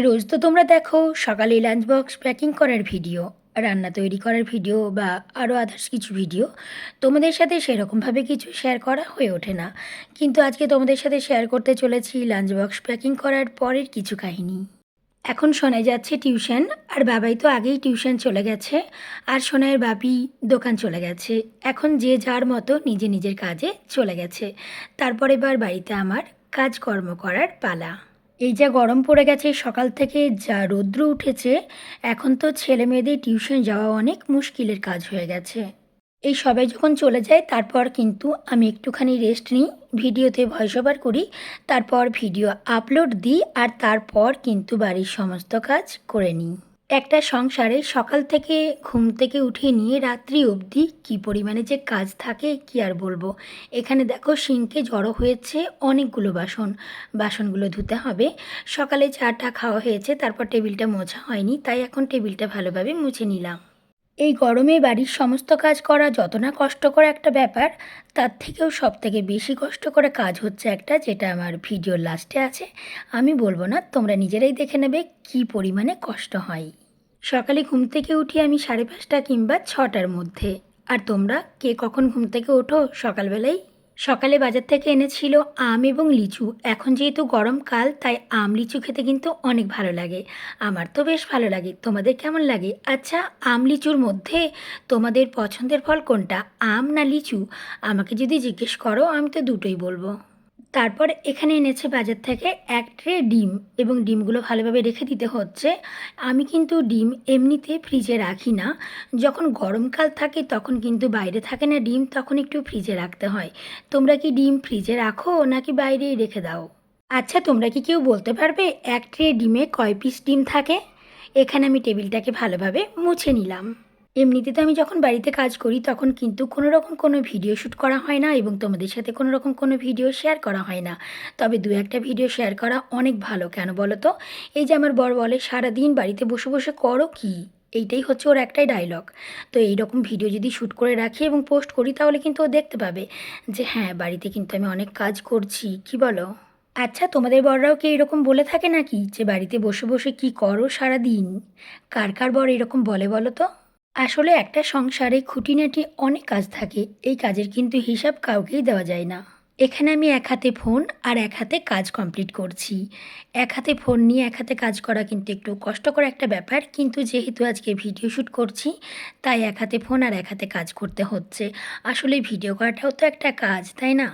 রোজ তো তোমরা দেখো সকালে লাঞ্চ বক্স প্যাকিং করার ভিডিও, রান্না তৈরি করার ভিডিও বা আরও আদার্স কিছু ভিডিও। তোমাদের সাথে সেরকমভাবে কিছু শেয়ার করা হয়ে ওঠে না, কিন্তু আজকে তোমাদের সাথে শেয়ার করতে চলেছি লাঞ্চ বক্স প্যাকিং করার পরের কিছু কাহিনী। এখন শোনা যাচ্ছে টিউশন, আর বাবাই তো আগেই টিউশন চলে গেছে, আর সোনাইয়ের বাপি দোকান চলে গেছে। এখন যে যার মতো নিজে নিজের কাজে চলে গেছে। তারপর এবার বাড়িতে আমার কাজকর্ম করার পালা। এই যা গরম পড়ে গেছে, সকাল থেকে যা রৌদ্র উঠেছে, এখন তো ছেলে মেয়েদের টিউশন যাওয়া অনেক মুশকিলের কাজ হয়ে গেছে। এই সবাই যখন চলে যায় তারপর কিন্তু আমি একটুখানি রেস্ট নিই, ভিডিওতে ভয়েস ওভার করি, তারপর ভিডিও আপলোড দিই, আর তারপর কিন্তু বাড়ির সমস্ত কাজ করে নিই। একটা সংসারে সকাল থেকে ঘুম থেকে উঠে নিয়ে রাত্রি অবধি কী পরিমাণে যে কাজ থাকে কি আর বলবো। এখানে দেখো সিঙ্কে জড়ো হয়েছে অনেকগুলো বাসন, বাসনগুলো ধুতে হবে। সকালে চাটা খাওয়া হয়েছে, তারপর টেবিলটা মোছা হয়নি, তাই এখন টেবিলটা ভালোভাবে মুছে নিলাম। এই গরমে বাড়ির সমস্ত কাজ করা যত না কষ্টকর একটা ব্যাপার, তার থেকেও সবথেকে বেশি কষ্টকর কাজ হচ্ছে একটা, যেটা আমার ভিডিওর লাস্টে আছে। আমি বলবো না, তোমরা নিজেরাই দেখে নেবে কী পরিমাণে কষ্ট হয়। সকালে ঘুম থেকে উঠি আমি 5:30 কিংবা 6টার মধ্যে। আর তোমরা কে কখন ঘুম থেকে ওঠো সকালবেলায়? সকালে বাজার থেকে এনেছিল আম এবং লিচু। এখন যেহেতু গরমকাল, তাই আম লিচু খেতে কিন্তু অনেক ভালো লাগে। আমার তো বেশ ভালো লাগে, তোমাদের কেমন লাগে? আচ্ছা, আম লিচুর মধ্যে তোমাদের পছন্দের ফল কোনটা, আম না লিচু? আমাকে যদি জিজ্ঞেস করো আমি তো দুটোই বলবো। তারপর এখানে এনেছে বাজার থেকে এক ট্রে ডিম, এবং ডিমগুলো ভালোভাবে রেখে দিতে হচ্ছে। আমি কিন্তু ডিম এমনিতে ফ্রিজে রাখি না। যখন গরমকাল থাকে তখন কিন্তু বাইরে থাকে না ডিম, তখন একটু ফ্রিজে রাখতে হয়। তোমরা কি ডিম ফ্রিজে রাখো নাকি বাইরেই রেখে দাও? আচ্ছা, তোমরা কি কেউ বলতে পারবে এক ট্রে ডিমে কয় পিস ডিম থাকে? এখানে আমি টেবিলটাকে ভালোভাবে মুছে নিলাম। এমনিতে তো আমি যখন বাড়িতে কাজ করি তখন কিন্তু কোনো রকম কোনো ভিডিও শ্যুট করা হয় না, এবং তোমাদের সাথে কোনো রকম কোনো ভিডিও শেয়ার করা হয় না। তবে দু একটা ভিডিও শেয়ার করা অনেক ভালো, কেন বলো তো? এই যে আমার বর বলে সারাদিন বাড়িতে বসে বসে করো কি, এইটাই হচ্ছে ওর একটাই ডায়লগ। তো এই রকম ভিডিও যদি শ্যুট করে রাখি এবং পোস্ট করি, তাহলে কিন্তু ও দেখতে পাবে যে হ্যাঁ, বাড়িতে কিন্তু আমি অনেক কাজ করছি, কি বলো? আচ্ছা, তোমাদের বড়রাও কি এরকম বলে থাকে নাকি যে বাড়িতে বসে বসে কি করো সারাদিন? কার কার বর এরকম বলে বলো তো? আসলে একটা সংসারে খুঁটিনাটি অনেক কাজ থাকে, এই কাজের কিন্তু হিসাব কাউকেই দেওয়া যায় না। এখানে আমি এক হাতে ফোন আর এক হাতে কাজ কমপ্লিট করছি। এক হাতে ফোন নিয়ে এক হাতে কাজ করা কিন্তু একটু কষ্টকর একটা ব্যাপার, কিন্তু যেহেতু আজকে ভিডিও শ্যুট করছি, তাই এক হাতে ফোন আর এক হাতে কাজ করতে হচ্ছে। আসলে ভিডিও করাটাও তো একটা কাজ, তাই না?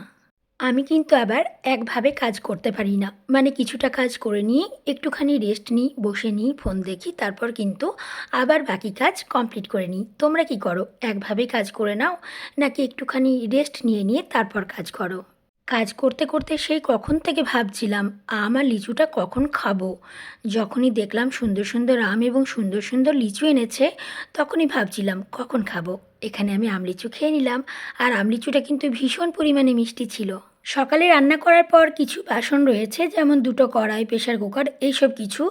আমি কিন্তু আবার একভাবে কাজ করতে পারি না, মানে কিছুটা কাজ করে নিয়ে একটুখানি রেস্ট নিই, বসে নিই, ফোন দেখি, তারপর কিন্তু আবার বাকি কাজ কমপ্লিট করে নিই। তোমরা কি করো, একভাবে কাজ করে নাও নাকি একটুখানি রেস্ট নিয়ে নিয়ে তারপর কাজ করো? কাজ করতে করতে সেই কখন থেকে ভাবছিলাম আম আর লিচুটা কখন খাবো। যখনই দেখলাম সুন্দর সুন্দর আম এবং সুন্দর সুন্দর লিচু এনেছে, তখনই ভাবছিলাম কখন খাবো। এখানে আমি আম লিচু খেয়ে নিলাম, আর আম লিচুটা কিন্তু ভীষণ পরিমাণে মিষ্টি ছিল। সকালে রান্না করার পর কিছু বাসন রয়েছে, যেমন দুটো কড়াই, প্রেসার কুকার, এইসব কিছু।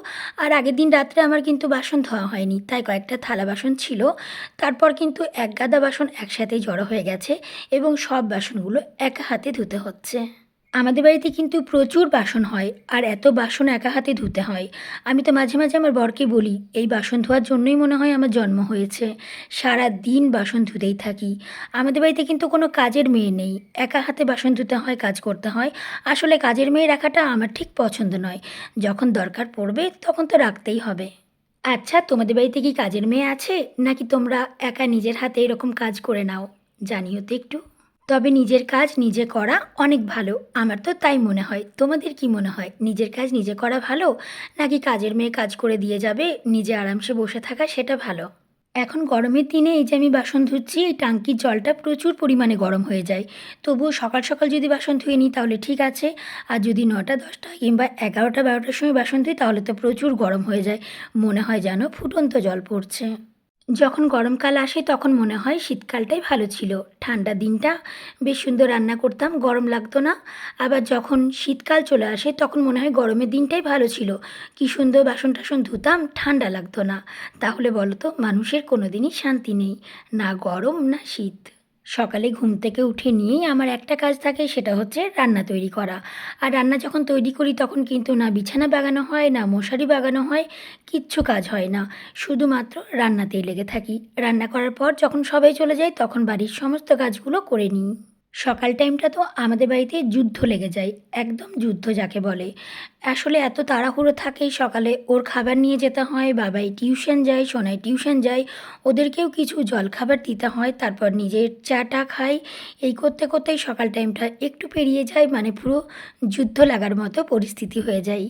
আর আগের দিন রাত্রে আমার কিন্তু বাসন ধোয়া হয়নি, তাই কয়েকটা থালা বাসন ছিল। তারপর কিন্তু এক গাদা বাসন একসাথেই জড়ো হয়ে গেছে, এবং সব বাসনগুলো একা হাতে ধুতে হচ্ছে। আমাদের বাড়িতে কিন্তু প্রচুর বাসন হয়, আর এত বাসন একা হাতে ধুতে হয়। আমি তো মাঝে মাঝে আমার বরকে বলি, এই বাসন ধোয়ার জন্যই মনে হয় আমার জন্ম হয়েছে। সারা দিন বাসন ধুতেই থাকি। আমাদের বাড়িতে কিন্তু কোনো কাজের মেয়ে নেই, একা হাতে বাসন ধুতে হয়, কাজ করতে হয়। আসলে কাজের মেয়ে রাখাটা আমার ঠিক পছন্দ নয়। যখন দরকার পড়বে তখন তো রাখতেই হবে। আচ্ছা, তোমাদের বাড়িতে কি কাজের মেয়ে আছে, নাকি তোমরা একা নিজের হাতে এরকম কাজ করে নাও? জানিও তো একটু। তবে নিজের কাজ নিজে করা অনেক ভালো, আমার তো তাই মনে হয়। তোমাদের কি মনে হয়, নিজের কাজ নিজে করা ভালো, নাকি কাজের মেয়ে কাজ করে দিয়ে যাবে, নিজে আরামসে বসে থাকা সেটা ভালো? এখন গরমের দিনে এই যে আমি বাসন ধুচ্ছি, এই টাঙ্কির জলটা প্রচুর পরিমাণে গরম হয়ে যায়। তবুও সকাল সকাল যদি বাসন ধুয়ে নিই তাহলে ঠিক আছে, আর যদি 9টা 10টা কিংবা 11টা 12টার সময় বাসন ধুই তাহলে তো প্রচুর গরম হয়ে যায়, মনে হয় যেন ফুটন্ত জল পড়ছে। যখন গরমকাল আসে তখন মনে হয় শীতকালটাই ভালো ছিল, ঠান্ডা দিনটা বেশ সুন্দর রান্না করতাম, গরম লাগতো না। আবার যখন শীতকাল চলে আসে তখন মনে হয় গরমের দিনটাই ভালো ছিল, কী সুন্দর বাসন টাসন ধুতাম, ঠান্ডা লাগতো না। তাহলে বলো তো, মানুষের কোনো দিনই শান্তি নেই, না গরম না শীত। সকালে ঘুম থেকে উঠে নিয়েই আমার একটা কাজ থাকে, সেটা হচ্ছে রান্না তৈরি করা। আর রান্না যখন তৈরি করি তখন কিন্তু না বিছানা বাগানো হয়, না মশারি বাগানো হয়, কিচ্ছু কাজ হয় না। শুধুমাত্র রান্নাতেই লেগে থাকি। রান্না করার পর যখন সবাই চলে যায় তখন বাড়ির সমস্ত কাজগুলো করে নিই। সকাল টাইমটা তো আমাদের বাড়িতে যুদ্ধ লেগে যায়, একদম যুদ্ধ যাকে বলে। আসলে এত তাড়াহুড়ো থাকে সকালে, ওর খাবার নিয়ে যেতে হয়, বাবাই টিউশন যায়, সোনাই টিউশন যায়, ওদেরকেও কিছু জলখাবার দিতে হয়, তারপর নিজের চাটা খাই। এই করতে করতেই সকাল টাইমটা একটু পেরিয়ে যায়, মানে পুরো যুদ্ধ লাগার মতো পরিস্থিতি হয়ে যায়।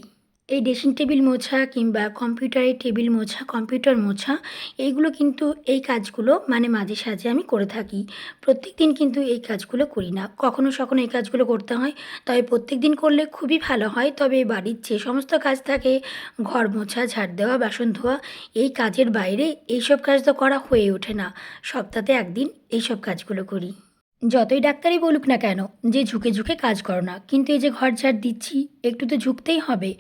এই ড্রেসিং টেবিল মোছা কিংবা কম্পিউটারের টেবিল মোছা, কম্পিউটার মোছা, এইগুলো কিন্তু এই কাজগুলো মানে মাঝে সাঝে আমি করে থাকি। প্রত্যেকদিন কিন্তু এই কাজগুলো করি না। কখনো সখনো এই কাজগুলো করতে হয়। তবে প্রত্যেকদিন করলে খুবই ভালো হয়। তবে বাড়ির যে সমস্ত কাজ থাকে, ঘর মোছা, ঝাড় দেওয়া, বাসন ধোয়া, এই কাজের বাইরে এইসব কাজ তো করা হয়ে ওঠে না। সপ্তাহে ১ দিন এইসব কাজগুলো করি। যতই ডাক্তারই বলুক না কেন যে ঝুঁকে ঝুঁকে কাজ করো না, কিন্তু এই যে ঘর ঝাড় দিচ্ছি, একটু তো ঝুঁকতেই হবে।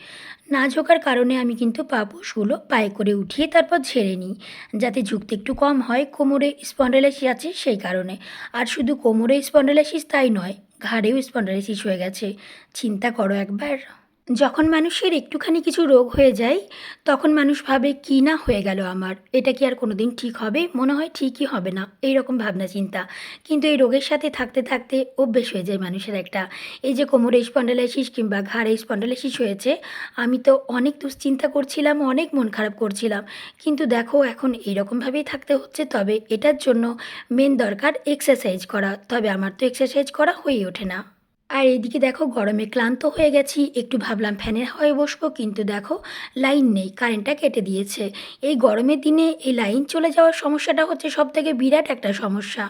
না ঝোঁকার কারণে আমি কিন্তু পাপোশগুলো পায়ে করে উঠিয়ে তারপর ঝেড়ে নিই, যাতে ঝুঁকতে একটু কম হয়। কোমরে স্পন্ডাইলাইটিস আছে সেই কারণে। আর শুধু কোমরে স্পন্ডাইলাইটিস তাই নয়, ঘাড়েও স্পন্ডাইলাইটিস হয়ে গেছে। চিন্তা করো একবার। যখন মানুষের একটুখানি কিছু রোগ হয়ে যায়, তখন মানুষ ভাবে কী না হয়ে গেল আমার, এটা কি আর কোনো দিন ঠিক হবে? মনে হয় ঠিকই হবে না, এই রকম ভাবনা চিন্তা। কিন্তু এই রোগের সাথে থাকতে থাকতে অভ্যেস হয়ে যায় মানুষের একটা। এই যে কোমরে স্পন্ডাইলাইটিস কিংবা ঘাড়ে স্পন্ডাইলাইটিস হয়েছে, আমি তো অনেক দুশ্চিন্তা করছিলাম, অনেক মন খারাপ করছিলাম। কিন্তু দেখো এখন এইরকমভাবেই থাকতে হচ্ছে। তবে এটার জন্য মেন দরকার এক্সারসাইজ করা। তবে আমার তো এক্সারসাইজ করা হয়ে ওঠে না। আর এদিকে দেখো গরমে ক্লান্ত হয়ে গেছি, একটু ভাবলাম ফ্যানের হাওয়ায় বসবো, কিন্তু দেখো লাইন নেই, কারেন্টটা কেটে দিয়েছে। এই গরমের দিনে এই লাইন চলে যাওয়ার সমস্যাটা হচ্ছে সবথেকে বিরাট একটা সমস্যা।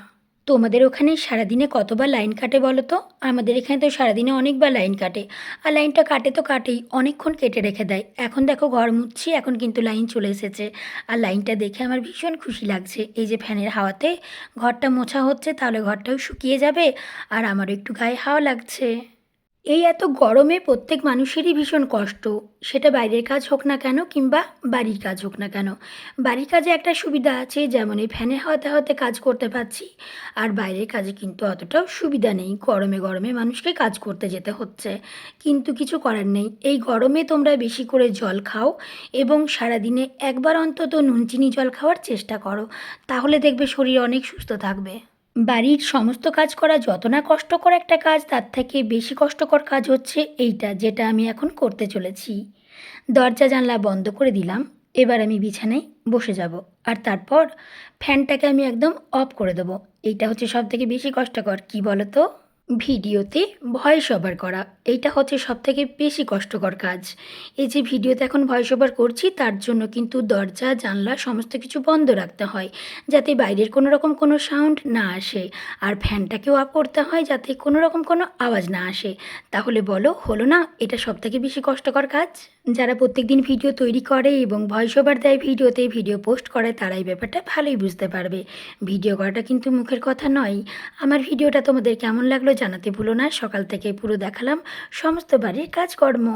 তোমাদের ওখানে সারাদিনে কতবার লাইন কাটে বলো তো? আমাদের এখানে তো সারাদিনে অনেকবার লাইন কাটে। আর লাইনটা কাটে তো কাটেই, অনেকক্ষণ কেটে রেখে দেয়। এখন দেখো ঘর মুছছি, এখন কিন্তু লাইন চলে এসেছে। আর লাইনটা দেখে আমার ভীষণ খুশি লাগছে। এই যে ফ্যানের হাওয়াতে ঘরটা মোছা হচ্ছে, তাহলে ঘরটাও শুকিয়ে যাবে, আর আমারও একটু গায়ে হাওয়া লাগছে। এই এত গরমে প্রত্যেক মানুষেরই ভীষণ কষ্ট। সেটা বাইরের কাজ হোক না কেন কিংবা বাড়ির কাজ হোক না কেন। বাড়ির কাজে একটা সুবিধা আছে, যেমন এই ফ্যানের হাওয়াতে হাওয়াতে কাজ করতে পারছি। আর বাইরের কাজে কিন্তু অতটাও সুবিধা নেই, গরমে গরমে মানুষকে কাজ করতে যেতে হচ্ছে। কিন্তু কিছু করার নেই, এই গরমে তোমরা বেশি করে জল খাও এবং সারাদিনে একবার অন্তত নুন চিনি জল খাওয়ার চেষ্টা করো। তাহলে দেখবে শরীর অনেক সুস্থ থাকবে। বাড়ির সমস্ত কাজ করা যত না কষ্টকর একটা কাজ, তার থেকে বেশি কষ্টকর কাজ হচ্ছে এইটা, যেটা আমি এখন করতে চলেছি। দরজা জানলা বন্ধ করে দিলাম। এবার আমি বিছানায় বসে যাব। আর তারপর ফ্যানটাকে আমি একদম অফ করে দেবো। এইটা হচ্ছে সবথেকে বেশি কষ্টকর, কি বলো তো? ভিডিওতে ভয়েস ওভার করা, এইটা হচ্ছে সবথেকে বেশি কষ্টকর কাজ। এই যে ভিডিওতে এখন ভয়েস ওভার করছি, তার জন্য কিন্তু দরজা জানলা সমস্ত কিছু বন্ধ রাখতে হয়, যাতে বাইরের কোনো রকম কোনো সাউন্ড না আসে। আর ফ্যানটাকেও অফ করতে হয়, যাতে কোনো রকম কোনো আওয়াজ না আসে। তাহলে বলো হলো না? এটা সবথেকে বেশি কষ্টকর কাজ। যারা প্রত্যেকদিন ভিডিও তৈরি করে এবং ভয়েস ওভার দেয় ভিডিওতে, ভিডিও পোস্ট করে, তারা এই ব্যাপারটা ভালোই বুঝতে পারবে। ভিডিও করাটা কিন্তু মুখের কথা নয়। আমার ভিডিওটা তোমাদের কেমন লাগলো জানাতে ভুলো না। সকাল থেকে পুরো দেখালাম সমস্ত বাড়ির কাজকর্ম।